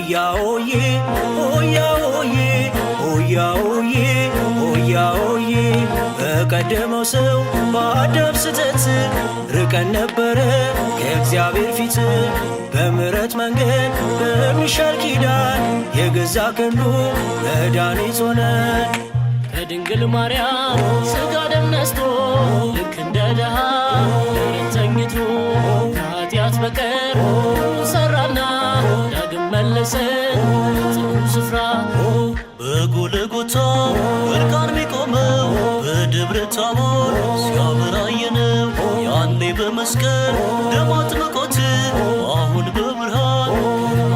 ሆያ ሆዬ ሆያ ሆዬ ሆያ ሆዬ ሆያ ሆዬ በቀደመው ሰው በአዳም ስህተት ርቀን ነበረ ከእግዚአብሔር ፊት በምሕረት መንገድ በሚሻል ኪዳን የገዛ ክንዱ መድኃኒት ሆነን ከድንግል ማርያም ሥጋ ደም ነስቶ ልክ እንደ ድሃ ደረት ተኝቶ ከኃጢአት በቀር ሠራና ዳግም መለሰን ጽኑ ስፍራ በጎልጎታ እርቃን ሚቆመው በደብረ ታቦር ሲያበራየነው ያኔ በመስቀል ደም አጥምቆት አሁን በብርሃን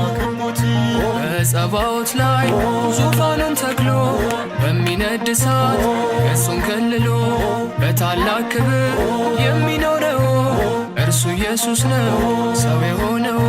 አከቦት በጸባዖት ላይ ዙፋኑን ተክሎ በሚነድ እሳት ገጹን ከልሎ በታላቅ ክብር የሚኖረው እርሱ ኢየሱስ ነው ሰው የሆነው።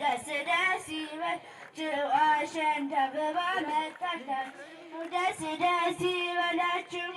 ደስ ደስ ይበላችሁ አሸንዳ አበባ መጣላችሁ ደስ ደስ ይበላችሁ።